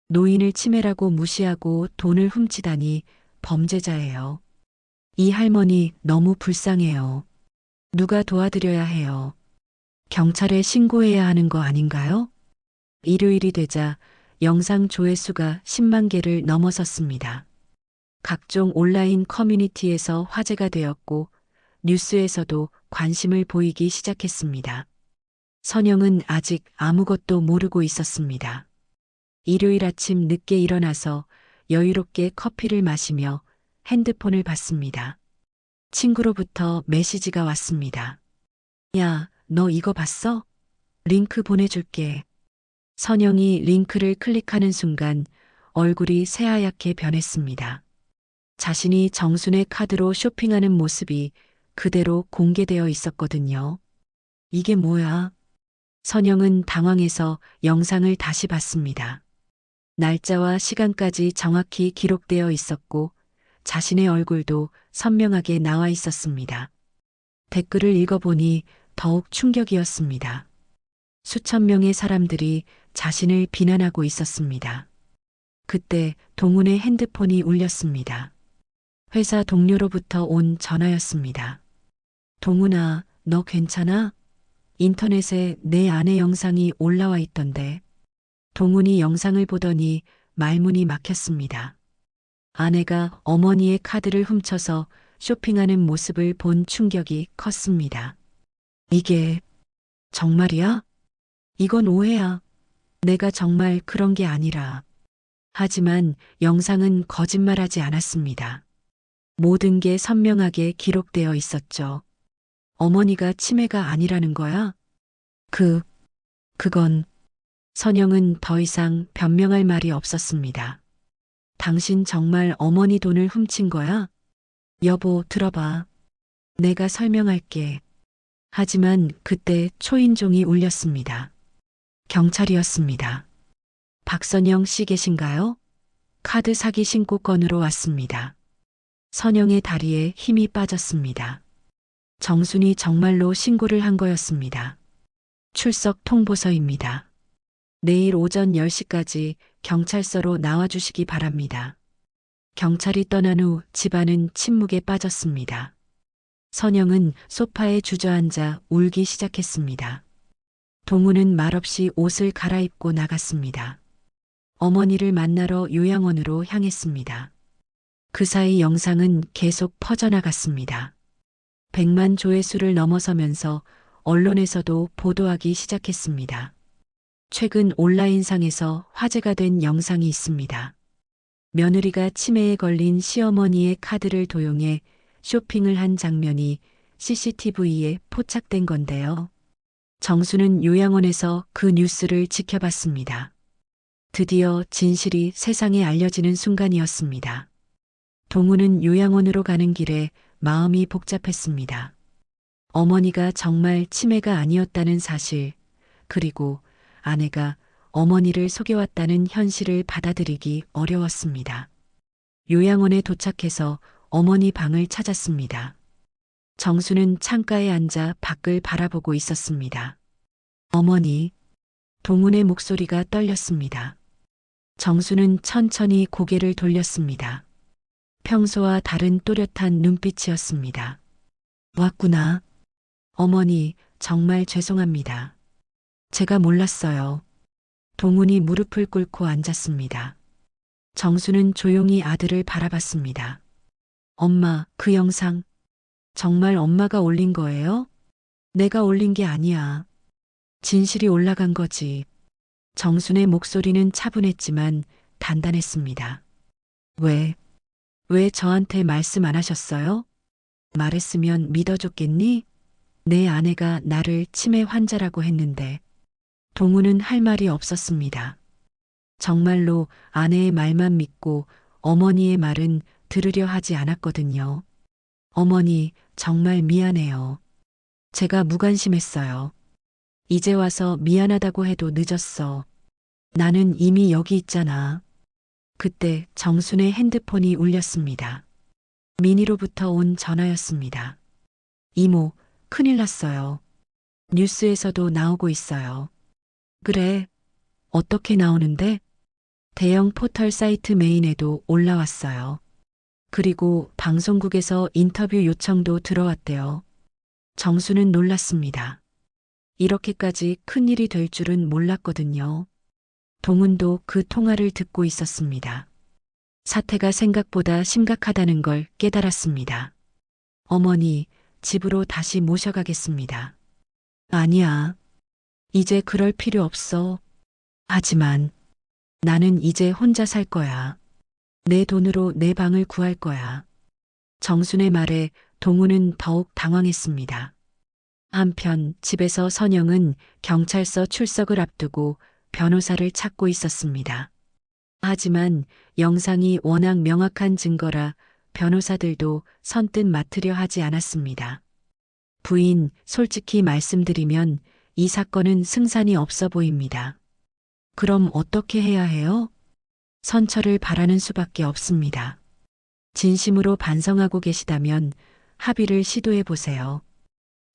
노인을 치매라고 무시하고 돈을 훔치다니 범죄자예요. 이 할머니 너무 불쌍해요. 누가 도와드려야 해요. 경찰에 신고해야 하는 거 아닌가요? 일요일이 되자 영상 조회수가 10만 개를 넘어섰습니다. 각종 온라인 커뮤니티에서 화제가 되었고 뉴스에서도 관심을 보이기 시작했습니다. 선영은 아직 아무것도 모르고 있었습니다. 일요일 아침 늦게 일어나서 여유롭게 커피를 마시며 핸드폰을 봤습니다. 친구로부터 메시지가 왔습니다. 야, 너 이거 봤어? 링크 보내줄게. 선영이 링크를 클릭하는 순간 얼굴이 새하얗게 변했습니다. 자신이 정순의 카드로 쇼핑하는 모습이 그대로 공개되어 있었거든요. 이게 뭐야? 선영은 당황해서 영상을 다시 봤습니다. 날짜와 시간까지 정확히 기록되어 있었고 자신의 얼굴도 선명하게 나와 있었습니다. 댓글을 읽어보니 더욱 충격이었습니다. 수천 명의 사람들이 자신을 비난하고 있었습니다. 그때 동훈의 핸드폰이 울렸습니다. 회사 동료로부터 온 전화였습니다. 동훈아, 너 괜찮아? 인터넷에 내 아내 영상이 올라와 있던데. 동훈이 영상을 보더니 말문이 막혔습니다. 아내가 어머니의 카드를 훔쳐서 쇼핑하는 모습을 본 충격이 컸습니다. 이게 정말이야? 이건 오해야. 내가 정말 그런 게 아니라. 하지만 영상은 거짓말하지 않았습니다. 모든 게 선명하게 기록되어 있었죠. 어머니가 치매가 아니라는 거야? 그건. 선영은 더 이상 변명할 말이 없었습니다. 당신 정말 어머니 돈을 훔친 거야? 여보, 들어봐. 내가 설명할게. 하지만 그때 초인종이 울렸습니다. 경찰이었습니다. 박선영 씨 계신가요? 카드 사기 신고건으로 왔습니다. 선영의 다리에 힘이 빠졌습니다. 정순이 정말로 신고를 한 거였습니다. 출석 통보서입니다. 내일 오전 10시까지 경찰서로 나와주시기 바랍니다. 경찰이 떠난 후 집안은 침묵에 빠졌습니다. 선영은 소파에 주저앉아 울기 시작했습니다. 동우는 말없이 옷을 갈아입고 나갔습니다. 어머니를 만나러 요양원으로 향했습니다. 그 사이 영상은 계속 퍼져나갔습니다. 100만 조회수를 넘어서면서 언론에서도 보도하기 시작했습니다. 최근 온라인상에서 화제가 된 영상이 있습니다. 며느리가 치매에 걸린 시어머니의 카드를 도용해 쇼핑을 한 장면이 CCTV에 포착된 건데요. 정수는 요양원에서 그 뉴스를 지켜봤습니다. 드디어 진실이 세상에 알려지는 순간이었습니다. 동우는 요양원으로 가는 길에 마음이 복잡했습니다. 어머니가 정말 치매가 아니었다는 사실, 그리고 아내가 어머니를 속여왔다는 현실을 받아들이기 어려웠습니다. 요양원에 도착해서 어머니 방을 찾았습니다. 정수는 창가에 앉아 밖을 바라보고 있었습니다. 어머니, 동훈의 목소리가 떨렸습니다. 정수는 천천히 고개를 돌렸습니다. 평소와 다른 또렷한 눈빛이었습니다. 왔구나. 어머니, 정말 죄송합니다. 제가 몰랐어요. 동훈이 무릎을 꿇고 앉았습니다. 정수는 조용히 아들을 바라봤습니다. 엄마, 그 영상 정말 엄마가 올린 거예요? 내가 올린 게 아니야. 진실이 올라간 거지. 정순의 목소리는 차분했지만 단단했습니다. 왜 저한테 말씀 안 하셨어요? 말했으면 믿어줬겠니? 내 아내가 나를 치매 환자라고 했는데. 동우는 할 말이 없었습니다. 정말로 아내의 말만 믿고 어머니의 말은 들으려 하지 않았거든요. 어머니, 정말 미안해요. 제가 무관심했어요. 이제 와서 미안하다고 해도 늦었어. 나는 이미 여기 있잖아. 그때 정순의 핸드폰이 울렸습니다. 민희로부터 온 전화였습니다. 이모, 큰일 났어요. 뉴스에서도 나오고 있어요. 그래, 어떻게 나오는데? 대형 포털 사이트 메인에도 올라왔어요. 그리고 방송국에서 인터뷰 요청도 들어왔대요. 정수는 놀랐습니다. 이렇게까지 큰일이 될 줄은 몰랐거든요. 동훈도 그 통화를 듣고 있었습니다. 사태가 생각보다 심각하다는 걸 깨달았습니다. 어머니, 집으로 다시 모셔가겠습니다. 아니야. 이제 그럴 필요 없어. 하지만 나는 이제 혼자 살 거야. 내 돈으로 내 방을 구할 거야. 정순의 말에 동우는 더욱 당황했습니다. 한편 집에서 선영은 경찰서 출석을 앞두고 변호사를 찾고 있었습니다. 하지만 영상이 워낙 명확한 증거라 변호사들도 선뜻 맡으려 하지 않았습니다. 부인, 솔직히 말씀드리면 이 사건은 승산이 없어 보입니다. 그럼 어떻게 해야 해요? 선처를 바라는 수밖에 없습니다. 진심으로 반성하고 계시다면 합의를 시도해 보세요.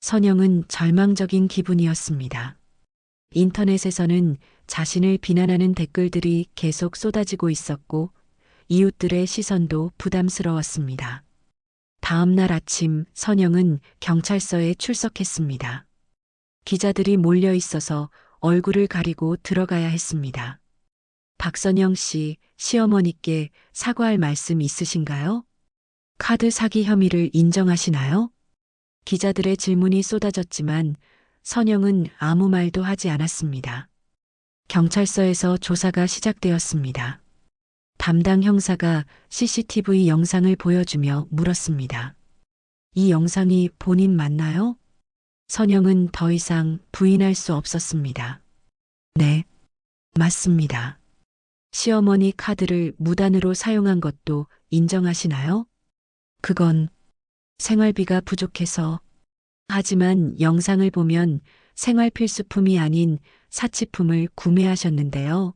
선영은 절망적인 기분이었습니다. 인터넷에서는 자신을 비난하는 댓글들이 계속 쏟아지고 있었고 이웃들의 시선도 부담스러웠습니다. 다음 날 아침 선영은 경찰서에 출석했습니다. 기자들이 몰려 있어서 얼굴을 가리고 들어가야 했습니다. 박선영 씨, 시어머니께 사과할 말씀 있으신가요? 카드 사기 혐의를 인정하시나요? 기자들의 질문이 쏟아졌지만 선영은 아무 말도 하지 않았습니다. 경찰서에서 조사가 시작되었습니다. 담당 형사가 CCTV 영상을 보여주며 물었습니다. 이 영상이 본인 맞나요? 선영은 더 이상 부인할 수 없었습니다. 네, 맞습니다. 시어머니 카드를 무단으로 사용한 것도 인정하시나요? 그건 생활비가 부족해서. 하지만 영상을 보면 생활 필수품이 아닌 사치품을 구매하셨는데요.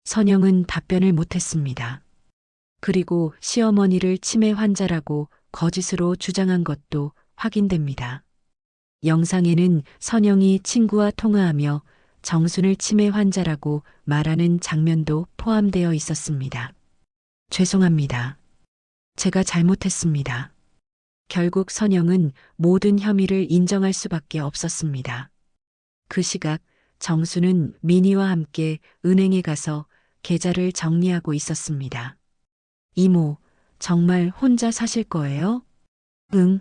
선영은 답변을 못했습니다. 그리고 시어머니를 치매 환자라고 거짓으로 주장한 것도 확인됩니다. 영상에는 선영이 친구와 통화하며 정순을 치매 환자라고 말하는 장면도 포함되어 있었습니다. 죄송합니다. 제가 잘못했습니다. 결국 선영은 모든 혐의를 인정할 수밖에 없었습니다. 그 시각 정수는 민희와 함께 은행에 가서 계좌를 정리하고 있었습니다. 이모, 정말 혼자 사실 거예요? 응.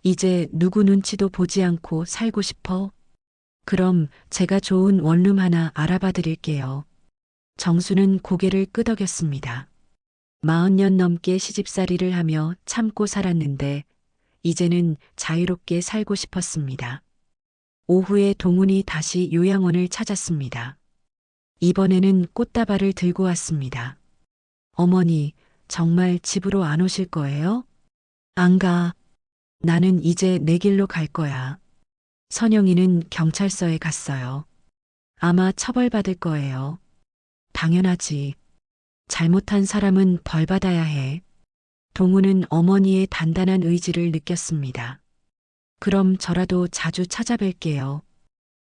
이제 누구 눈치도 보지 않고 살고 싶어? 그럼 제가 좋은 원룸 하나 알아봐 드릴게요. 정수는 고개를 끄덕였습니다. 40년 넘게 시집살이를 하며 참고 살았는데 이제는 자유롭게 살고 싶었습니다. 오후에 동훈이 다시 요양원을 찾았습니다. 이번에는 꽃다발을 들고 왔습니다. 어머니, 정말 집으로 안 오실 거예요? 안 가. 나는 이제 내 길로 갈 거야. 선영이는 경찰서에 갔어요. 아마 처벌받을 거예요. 당연하지. 잘못한 사람은 벌받아야 해. 동우는 어머니의 단단한 의지를 느꼈습니다. 그럼 저라도 자주 찾아뵐게요.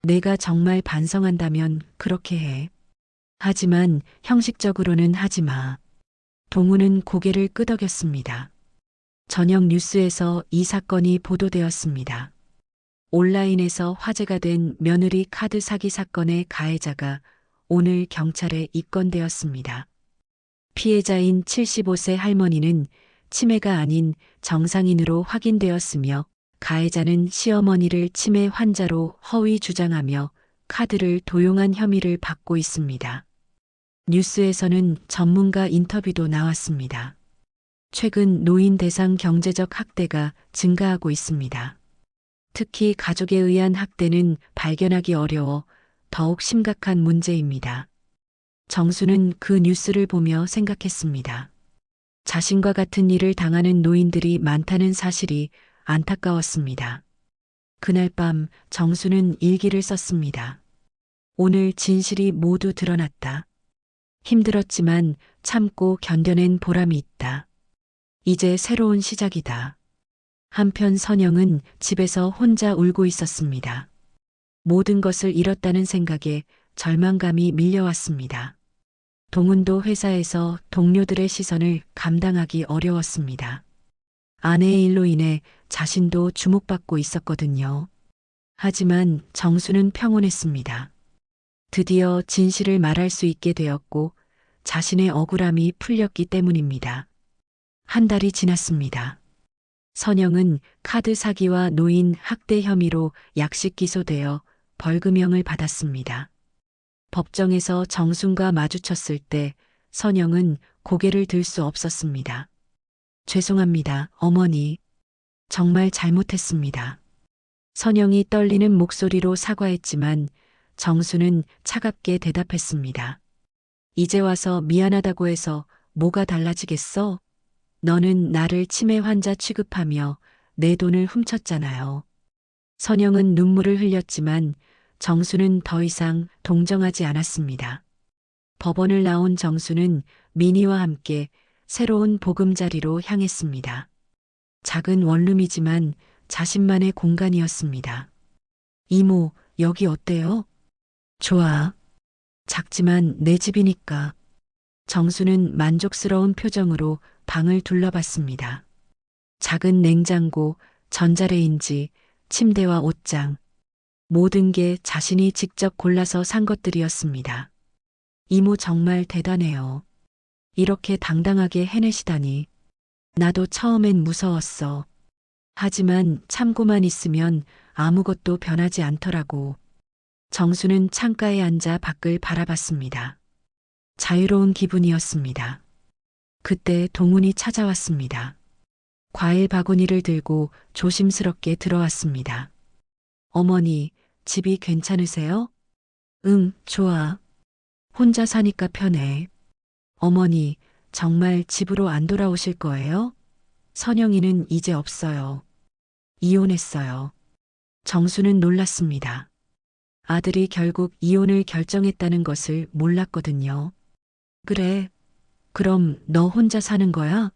내가 정말 반성한다면 그렇게 해. 하지만 형식적으로는 하지 마. 동우는 고개를 끄덕였습니다. 저녁 뉴스에서 이 사건이 보도되었습니다. 온라인에서 화제가 된 며느리 카드 사기 사건의 가해자가 오늘 경찰에 입건되었습니다. 피해자인 75세 할머니는 치매가 아닌 정상인으로 확인되었으며 가해자는 시어머니를 치매 환자로 허위 주장하며 카드를 도용한 혐의를 받고 있습니다. 뉴스에서는 전문가 인터뷰도 나왔습니다. 최근 노인 대상 경제적 학대가 증가하고 있습니다. 특히 가족에 의한 학대는 발견하기 어려워 더욱 심각한 문제입니다. 정수는 그 뉴스를 보며 생각했습니다. 자신과 같은 일을 당하는 노인들이 많다는 사실이 안타까웠습니다. 그날 밤 정수는 일기를 썼습니다. 오늘 진실이 모두 드러났다. 힘들었지만 참고 견뎌낸 보람이 있다. 이제 새로운 시작이다. 한편 선영은 집에서 혼자 울고 있었습니다. 모든 것을 잃었다는 생각에 절망감이 밀려왔습니다. 동훈도 회사에서 동료들의 시선을 감당하기 어려웠습니다. 아내의 일로 인해 자신도 주목받고 있었거든요. 하지만 정수는 평온했습니다. 드디어 진실을 말할 수 있게 되었고 자신의 억울함이 풀렸기 때문입니다. 한 달이 지났습니다. 선영은 카드 사기와 노인 학대 혐의로 약식 기소되어 벌금형을 받았습니다. 법정에서 정순과 마주쳤을 때 선영은 고개를 들 수 없었습니다. 죄송합니다, 어머니. 정말 잘못했습니다. 선영이 떨리는 목소리로 사과했지만 정수는 차갑게 대답했습니다. 이제 와서 미안하다고 해서 뭐가 달라지겠어? 너는 나를 치매 환자 취급하며 내 돈을 훔쳤잖아요. 선영은 눈물을 흘렸지만 정수는 더 이상 동정하지 않았습니다. 법원을 나온 정수는 민희와 함께 새로운 보금자리로 향했습니다. 작은 원룸이지만 자신만의 공간이었습니다. 이모, 여기 어때요? 좋아. 작지만 내 집이니까. 정수는 만족스러운 표정으로 방을 둘러봤습니다. 작은 냉장고, 전자레인지, 침대와 옷장. 모든 게 자신이 직접 골라서 산 것들이었습니다. 이모 정말 대단해요. 이렇게 당당하게 해내시다니. 나도 처음엔 무서웠어. 하지만 참고만 있으면 아무것도 변하지 않더라고. 정수는 창가에 앉아 밖을 바라봤습니다. 자유로운 기분이었습니다. 그때 동훈이 찾아왔습니다. 과일 바구니를 들고 조심스럽게 들어왔습니다. 어머니, 집이 괜찮으세요? 응, 좋아. 혼자 사니까 편해. 어머니, 정말 집으로 안 돌아오실 거예요? 선영이는 이제 없어요. 이혼했어요. 정수는 놀랐습니다. 아들이 결국 이혼을 결정했다는 것을 몰랐거든요. 그래. 그럼 너 혼자 사는 거야?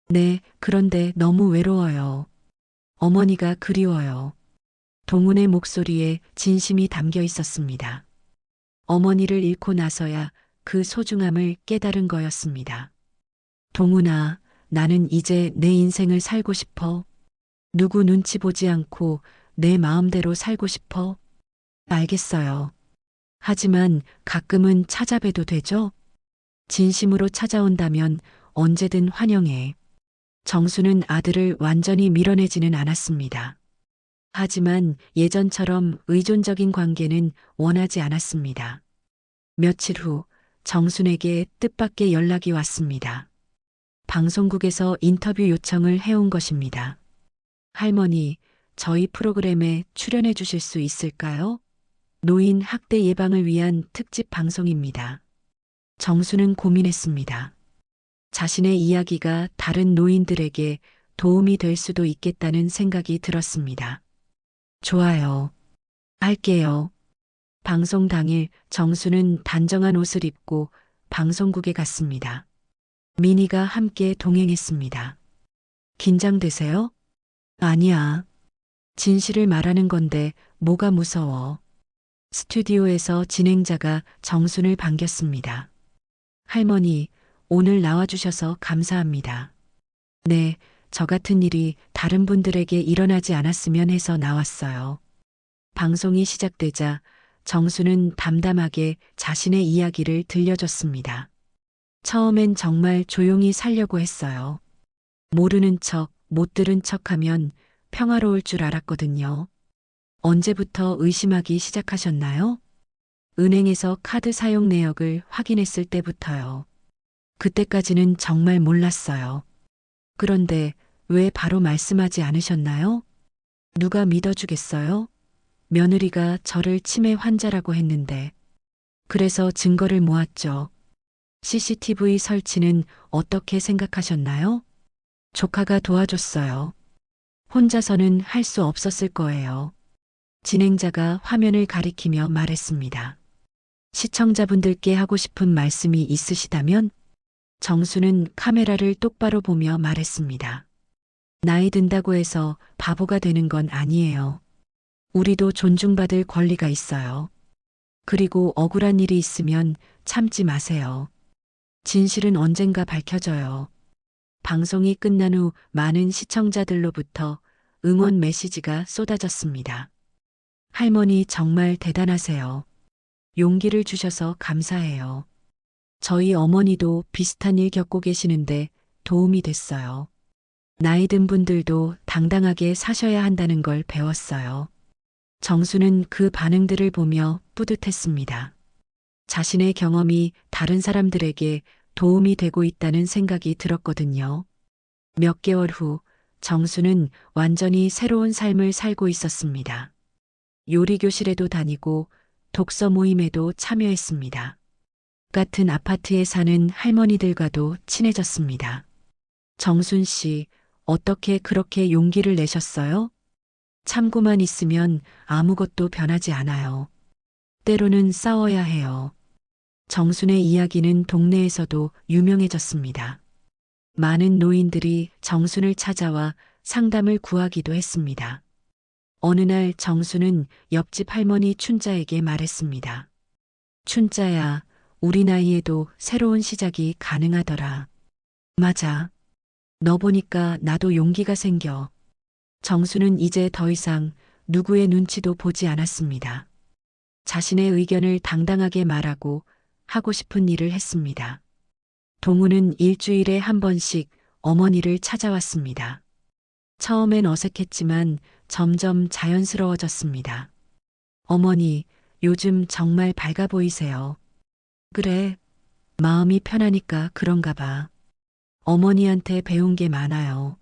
네, 그런데 너무 외로워요. 어머니가 그리워요. 동훈의 목소리에 진심이 담겨 있었습니다. 어머니를 잃고 나서야 그 소중함을 깨달은 거였습니다. 동훈아, 나는 이제 내 인생을 살고 싶어. 누구 눈치 보지 않고 내 마음대로 살고 싶어? 알겠어요. 하지만 가끔은 찾아뵈도 되죠? 진심으로 찾아온다면 언제든 환영해. 정수는 아들을 완전히 밀어내지는 않았습니다. 하지만 예전처럼 의존적인 관계는 원하지 않았습니다. 며칠 후 정순에게 뜻밖의 연락이 왔습니다. 방송국에서 인터뷰 요청을 해온 것입니다. 할머니, 저희 프로그램에 출연해 주실 수 있을까요? 노인 학대 예방을 위한 특집 방송입니다. 정수는 고민했습니다. 자신의 이야기가 다른 노인들에게 도움이 될 수도 있겠다는 생각이 들었습니다. 좋아요. 할게요. 방송 당일 정수는 단정한 옷을 입고 방송국에 갔습니다. 미니가 함께 동행했습니다. 긴장되세요? 아니야. 진실을 말하는 건데 뭐가 무서워. 스튜디오에서 진행자가 정순을 반겼습니다. 할머니, 오늘 나와주셔서 감사합니다. 네, 저 같은 일이 다른 분들에게 일어나지 않았으면 해서 나왔어요. 방송이 시작되자 정수는 담담하게 자신의 이야기를 들려줬습니다. 처음엔 정말 조용히 살려고 했어요. 모르는 척, 못 들은 척하면 평화로울 줄 알았거든요. 언제부터 의심하기 시작하셨나요? 은행에서 카드 사용 내역을 확인했을 때부터요. 그때까지는 정말 몰랐어요. 그런데 왜 바로 말씀하지 않으셨나요? 누가 믿어주겠어요? 며느리가 저를 치매 환자라고 했는데. 그래서 증거를 모았죠. CCTV 설치는 어떻게 생각하셨나요? 조카가 도와줬어요. 혼자서는 할 수 없었을 거예요. 진행자가 화면을 가리키며 말했습니다. 시청자분들께 하고 싶은 말씀이 있으시다면? 정수는 카메라를 똑바로 보며 말했습니다. 나이 든다고 해서 바보가 되는 건 아니에요. 우리도 존중받을 권리가 있어요. 그리고 억울한 일이 있으면 참지 마세요. 진실은 언젠가 밝혀져요. 방송이 끝난 후 많은 시청자들로부터 응원 메시지가 쏟아졌습니다. 할머니 정말 대단하세요. 용기를 주셔서 감사해요. 저희 어머니도 비슷한 일 겪고 계시는데 도움이 됐어요. 나이 든 분들도 당당하게 사셔야 한다는 걸 배웠어요. 정수는 그 반응들을 보며 뿌듯했습니다. 자신의 경험이 다른 사람들에게 도움이 되고 있다는 생각이 들었거든요. 몇 개월 후 정수는 완전히 새로운 삶을 살고 있었습니다. 요리교실에도 다니고 독서 모임에도 참여했습니다. 같은 아파트에 사는 할머니들과도 친해졌습니다. 정순 씨, 어떻게 그렇게 용기를 내셨어요? 참고만 있으면 아무것도 변하지 않아요. 때로는 싸워야 해요. 정순의 이야기는 동네에서도 유명해졌습니다. 많은 노인들이 정순을 찾아와 상담을 구하기도 했습니다. 어느 날 정순은 옆집 할머니 춘자에게 말했습니다. 춘자야, 우리 나이에도 새로운 시작이 가능하더라. 맞아. 너 보니까 나도 용기가 생겨. 정수는 이제 더 이상 누구의 눈치도 보지 않았습니다. 자신의 의견을 당당하게 말하고 하고 싶은 일을 했습니다. 동우는 일주일에 한 번씩 어머니를 찾아왔습니다. 처음엔 어색했지만 점점 자연스러워졌습니다. 어머니, 요즘 정말 밝아 보이세요. 그래, 마음이 편하니까 그런가 봐. 어머니한테 배운 게 많아요.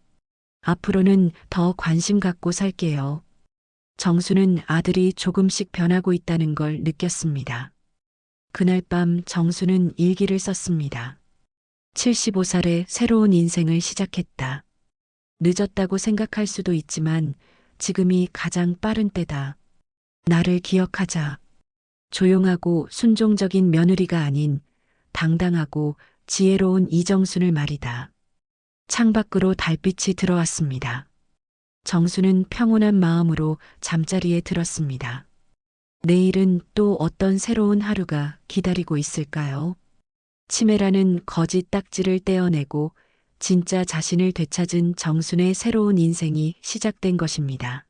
앞으로는 더 관심 갖고 살게요. 정수는 아들이 조금씩 변하고 있다는 걸 느꼈습니다. 그날 밤 정수는 일기를 썼습니다. 75살의 새로운 인생을 시작했다. 늦었다고 생각할 수도 있지만 지금이 가장 빠른 때다. 나를 기억하자. 조용하고 순종적인 며느리가 아닌 당당하고 지혜로운 이정순을 말이다. 창밖으로 달빛이 들어왔습니다. 정수는 평온한 마음으로 잠자리에 들었습니다. 내일은 또 어떤 새로운 하루가 기다리고 있을까요? 치매라는 거짓 딱지를 떼어내고 진짜 자신을 되찾은 정순의 새로운 인생이 시작된 것입니다.